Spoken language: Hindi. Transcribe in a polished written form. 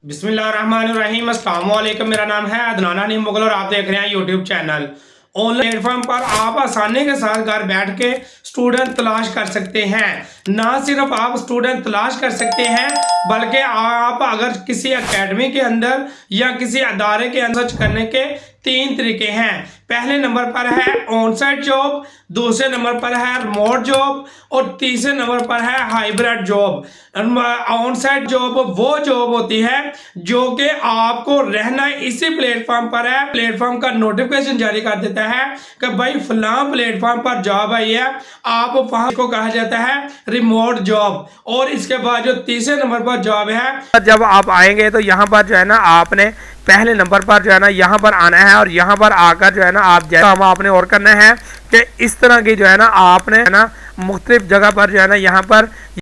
बिस्मिल्लाहिर्रहमानिर्रहीम। अस्सलाम वालेकुम। मेरा नाम है अदनान अली मुगल और आप देख रहे हैं यूट्यूब चैनल। ऑनलाइन प्लेटफॉर्म पर आप आसानी के साथ घर बैठ के स्टूडेंट तलाश कर सकते हैं। ना सिर्फ आप स्टूडेंट तलाश कर सकते हैं बल्कि आप अगर किसी एकेडमी के अंदर या किसी अदारे के अंदर सर्च करने के तीन तरीके हैं। पहले नंबर पर है ऑन साइट जॉब, दूसरे नंबर पर है रिमोट जॉब और तीसरे नंबर पर है hybrid job. On site job वो जॉब होती है जो कि आपको रहना इसी प्लेटफॉर्म पर है। प्लेटफॉर्म का नोटिफिकेशन जारी कर देता है कि भाई फलां प्लेटफॉर्म पर जॉब आई है, आप वहां को कहा जाता है रिमोट जॉब। और इसके बाद जो तीसरे नंबर पर जॉब है, जब आप आएंगे तो यहाँ पर जो है ना आपने पहले नंबर पर जो है ना यहाँ पर आना है और यहाँ पर आकर जो है ना आप जैसा हम आपने और करना है कि इस तरह की जो है ना आपने है ना मुख्तलिफ जगह पर जो है ना यहाँ पर